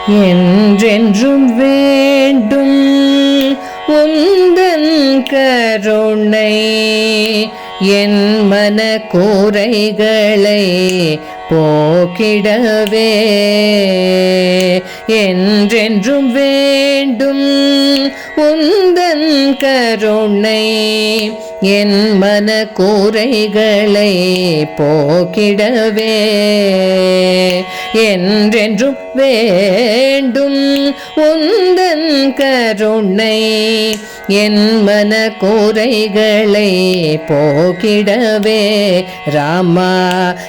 என்றென்றும் வேண்டும் உந்தன் கருணை என் மன கூரைகளை போக்கிடவே. என்றென்றும் வேண்டும் உந்தன் கருணை என் மன கூரைகளை போக்கிடவே. என்றென்றும் வேண்டும் உந்தன் கருணை என் மன கூரைகளை போக்கிடவே. ராமா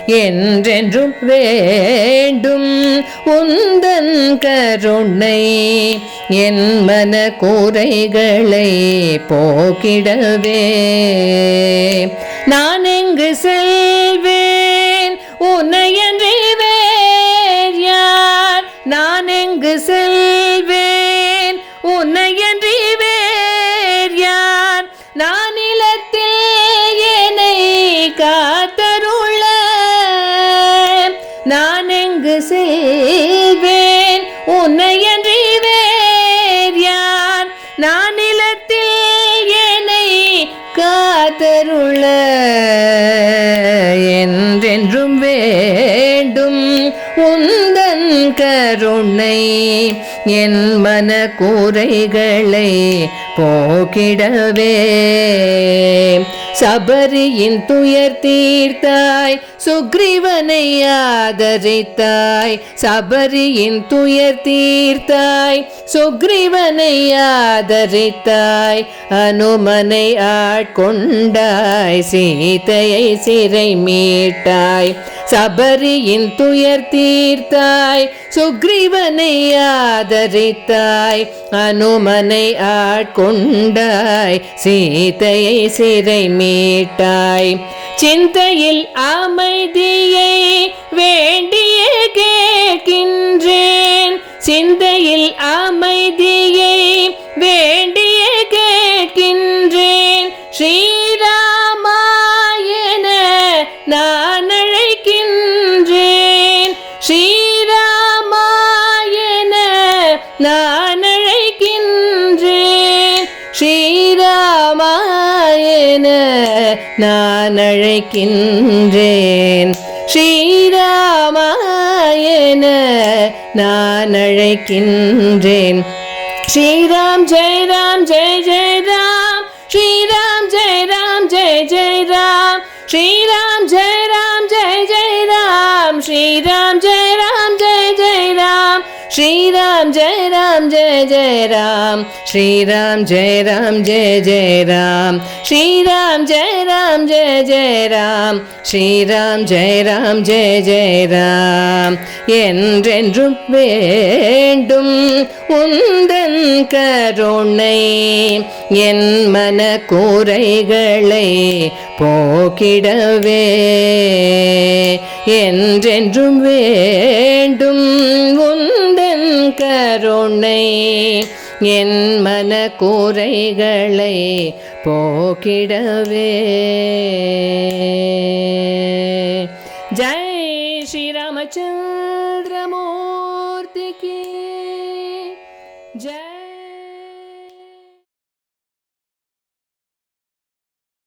என்றென்றும் வேண்டும் உந்தன் கருணை என் மன கூரைகளை போக்கிடவே. நான் எங்கு செல்வேன் உன்னையன்றி வேறு யார்? நான் எங்கு செல்வேன் உன்னையன்றி வேறு யார்? நான் நிலத்தில் என்னை காத்தருள நான் எங்கு செல்வேன் உன்னையன்றி வேறு யார்? நான் நிலத்தில் என்னை காத்தருள. என்றென்றும் வேண்டும் உந்தன் கருணை என் மன கூரைகளை போக்கிடவே. சபரியின் துயர் தீர்த்தாய் சுக்ரீவனை ஆதரித்தாய். சபரியின் துயர் தீர்த்தாய் சுக்ரீவனை ஆதரித்தாய். அனுமனை ஆட்கொண்டாய் சீதையை சிறை மீட்டாய். சபரியின் துயர் தீர்த்தாய் சுக்ரீவனை ஆதரித்தாய். அனுமனை ஆட்கொண்டாய் சீதையை சிறை மீட்டாய். சிந்தையில் அமைதியை வேண்டிய கேட்கின்றேன். சிந்தையில் அமைதியை வேண்டிய கேட்கின்றேன். ஸ்ரீராமாயண நான் அழைக்கின்றேன். ஸ்ரீராமாயண நான் அழைக்கின்றேன். ஸ்ரீராமாயண நான் அழைக்கின்றேன். ஸ்ரீராமாயண நான் அழைக்கின்றேன். ஸ்ரீராம் ஜெய ராம் ஜெய ஜெய ராம். ஸ்ரீராம் ஜெய ராம் ஜெய ஜெய ராம். ஸ்ரீராம் ஜெய ராம் ஜெய ஜெய ராம். ஸ்ரீராம் ஜெய ராம் ஜெய ஜெய ராம். ஸ்ரீராம் ஜெய ராம் ஜெய ஜெய ராம். ஸ்ரீராம் ஜெய ராம் ஜெய ஜெய ராம். ஸ்ரீராம் ஜெய ராம் ஜெய ஜெய ராம். ஸ்ரீராம் ஜெய ராம் ஜெய ஜெய ராம். என்றென்றும் வேண்டும் உந்தன் கருணை என் மன கூரைகளை போக்கிடவே. என்றென்றும் வேண்டும் உந்தன் கருணை என் மன கூரைகளை போக்கிடவே.